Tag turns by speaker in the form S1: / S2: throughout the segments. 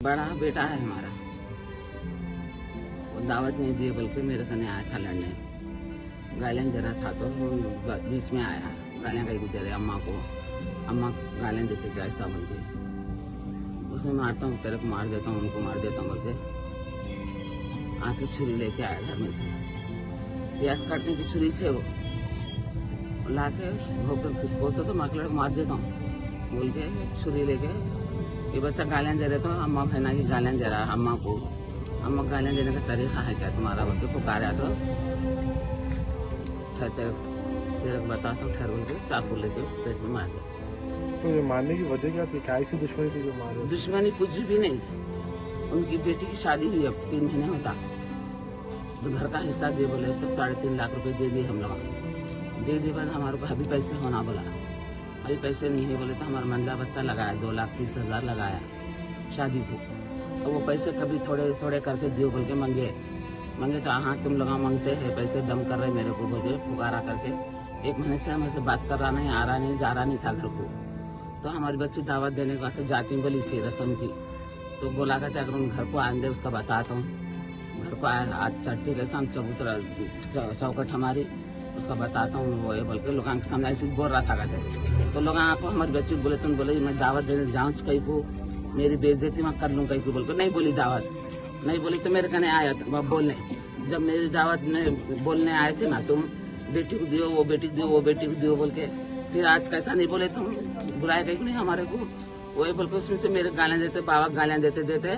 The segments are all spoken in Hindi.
S1: बड़ा बेटा है हमारा, वो दावत नहीं दिए बल्कि मेरे कने आया था लड़ने, गालियाँ जरा था तो बीच में आया, गालियाँ कहीं को दे रहे अम्मा को, अम्मा गालियाँ देते क्या ऐसा बोल के, उसे मारता हूँ तेरे को मार देता हूँ, उनको मार देता हूँ बोल के आके छुरी लेके आया घर में से, प्याज काटने की छुरी से वो ला के होकर किसको तो मार को मार देता हूँ बोल के छुरी लेके, ये बच्चा गालियाँ दे रहे तो अम्मा बहना की गालियाँ दे रहा है अम्मा को, अम्मा गालियाँ देने का तरीका है क्या तुम्हारा बोल के पुकारा तो तेरे बताता हूँ ठहर बोल के चाकू लेके पेट में मार दिया।
S2: तो ये मारने की वजह क्या थी, क्या ऐसी दुश्मनी थी जो मारे?
S1: दुश्मनी कुछ भी नहीं, उनकी बेटी की शादी हुई अब 3 महीने होता, तो घर का हिस्सा दिए बोले तो 3.5 लाख रुपए दे दिए हम लोग, दे दिए बाद हमारे को अभी पैसे होना बोला, अभी पैसे नहीं है बोले तो हमारा मंझला बच्चा लगाया 2,30,000 लगाया शादी को, और वो पैसे कभी थोड़े थोड़े करके दियो बोल के मांगे तो हाँ तुम लोग मांगते हैं पैसे, दम कर रहे मेरे को बोल के पुकारा करके 1 महीने से हमारे से बात कर रहा नहीं, आ रहा नहीं, जा रहा नहीं था घर को, तो हमारी बच्ची दावत देने के वास्ते जाती बोली थी रस्म की, तो बोला करते अगर उन घर को आने उसका बताता हूँ, घर को आया आज चढ़ती कैसा चबूतरा चौकट हमारी उसका बताता हूँ वो ये बोल के लोगों के सामने ऐसे बोल रहा था कहते, तो लोग आपको हमारी बच्ची बोले तुम बोले मैं दावत देने जाऊँ कहीं को, मेरी बेइज्जती मैं कर लूँ कहीं को बोल के, नहीं बोली दावत नहीं बोली तो मेरे कने आया था बोलने, जब मेरी दावत में बोलने आए थे ना तुम बेटी को दियो वो बेटी को दियो वो बेटी को दियो बोल के, फिर आज कैसा नहीं बोले तुम, बुलाए कहीं नहीं हमारे को, वही बोल के उसमें से मेरे गालियाँ देते बाबा गालियाँ देते देते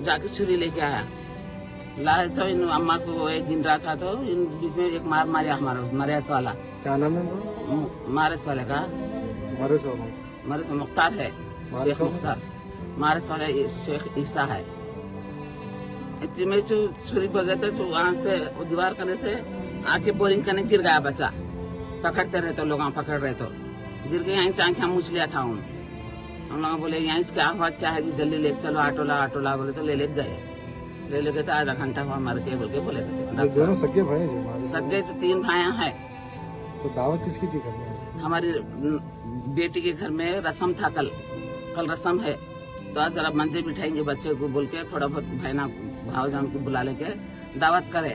S1: जाके छुरी लेके आया, लाए तो इन अम्मा को एक गिन रहा था तो इन बीच में एक मार मारिया हमारा मरेस वाला,
S2: क्या नाम है
S1: मारेस वाले का मरेस मुख्तार है, शेख मुख्तार मारेस वाला शेख ईसा है, इतने में छुरी बगे थे तो वहाँ से दीवार करने से आके बोरिंग करने गिर गया बच्चा, पकड़ते रहे तो लोग पकड़ रहे तो गिर के यहीं से आंखें मूछ लिया था हम लोग बोले यहीं से क्या हुआ क्या है कि जल्दी ले चलो ऑटो ला बोले तो ले गए, ले लेके तो आधा घंटा हुआ मर के बोल के बोले थे।
S2: दोनों सगे भाई हैं?
S1: सगे 3 भाइयां हैं।
S2: तो दावत किसकी थी घर में?
S1: हमारी बेटी के घर में रस्म था, कल रस्म है, तो आज जरा मंजे बिठाएंगे बच्चे को बोल के थोड़ा बहुत भाईना भावजान को बुला लेके दावत करे,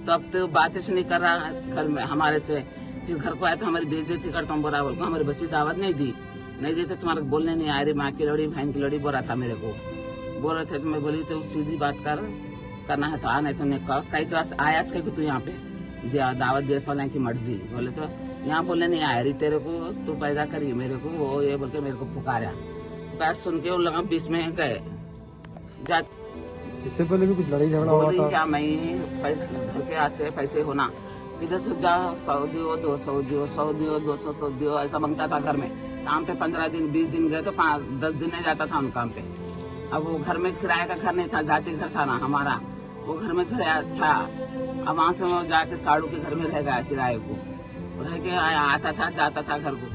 S1: तो अब तो बात नहीं कर रहा घर में हमारे से, फिर घर को आया तो हमारी बेइज्जती करता हूँ बोला बोल को, हमारी बच्ची दावत नहीं दी तो तुम्हारे बोलने नहीं आ रही, माँ की लड़ी बहन की लड़ी बोल रहा था मेरे को, बोल रहे थे तो मैं बोली तो सीधी बात करना है तो आ, नहीं तो कई क्लास आया कहीं को तू यहाँ पे दावत देश वाले की मर्जी, बोले तो यहाँ बोलने नहीं आ रही तेरे को, तू पैदा करी मेरे को वो ये बोल के मेरे को पुकारा, सुन के उन लोग बीच में गए।
S2: इससे पहले भी कुछ लड़ाई झगड़ा हुआ था क्या?
S1: मैं पैसे घर के आसे पैसे होना इधर से जा 100 दियो 200 दियो 100 दियो 200 दियो ऐसा मांगता था घर में, काम पे 15 दिन 20 दिन गए तो 10 दिन नहीं जाता था उन काम पे, अब वो घर में किराए का घर नहीं था, जाति घर था ना हमारा, वो घर में चला था, अब वहाँ से वो जाके साड़ू के घर में रह गया किराए को, रह के आता था जाता था घर को,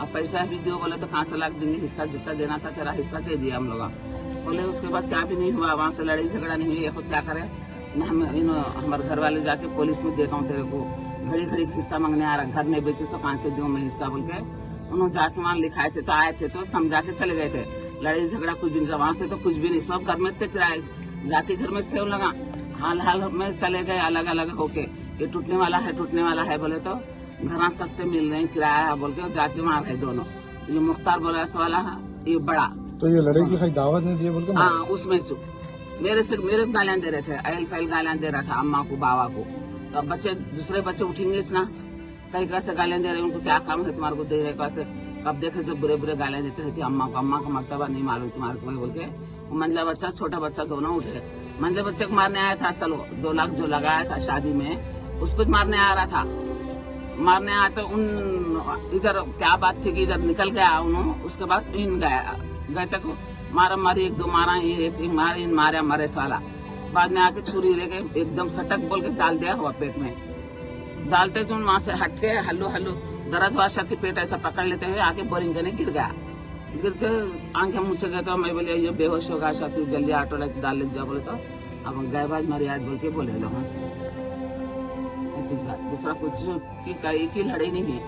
S1: अब पैसा भी दियो बोले तो 5 लाख देंगे, हिस्सा जितना देना था तेरा हिस्सा दे दिया हम लोग, बोले उसके बाद क्या भी नहीं हुआ, वहाँ से लड़ाई झगड़ा नहीं हुई, खुद क्या करे हमारे घर वाले जाके पुलिस में देखा हूँ तेरे को घड़ी हिस्सा मांगने आ रहा, घर नहीं बेचे सो कहाँ से दूं मैं हिस्सा बोल के, उन्होंने जाके वहाँ लिखाए थे तो आए थे तो समझा के चले गए थे, लड़ाई झगड़ा कुछ भी नहीं, वहाँ से तो कुछ भी नहीं, सब घर में से किराए जाति घर में से उन लोग हाल में चले गए अलग अलग होके, ये टूटने वाला है बोले तो घर सस्ते मिल रहे हैं किराया बोल के जाके वहाँ रहे दोनों, ये मुख्तार बोला वाला ये बड़ा,
S2: तो ये लड़ाई की कोई दावत नहीं दी बोल के?
S1: हाँ उसमें मेरे गालियाँ दे रहे थे, अहल फैल गालियाँ दे रहा था अम्मा को बाबा को, तो अब दूसरे बच्चे उठेंगे ना, कहीं कैसे गालियाँ दे रहे, उनको क्या काम है तुम्हारे को दे रहे कैसे, कब देखे जो बुरे गालियाँ देते रहती अम्मा का मर्तबा नहीं मालूम तुम्हारे को बोल के, मंझला बच्चा छोटा बच्चा दोनों उठे, मंझले बच्चे को मारने आया था असल 2 लाख जो लगाया था शादी में उसको मारने आ रहा था, मारने आया तो उन इधर क्या बात थी कि इधर निकल गया उन्होंने, उसके बाद इन गए तक मारा मारी 1-2 मारा, एक मारा मरे साला, बाद में आके छुरी लेके एकदम सटक बोल के डाल दिया हुआ पेट में, डालते तो वहाँ से हट के हल्लू दर्द हुआ शक पेट ऐसा पकड़ लेते हुए आके बोरिंग करने गिर गया, गिरते आंखें मुझसे गए तो मैं बोले ये बेहोश होगा शक्ति जल्दी ऑटो लेके डाल ले जा बोले तो अब गए बाद मरी आज बोल के बोले लोगों से, दूसरा कुछ की लड़ाई नहीं है।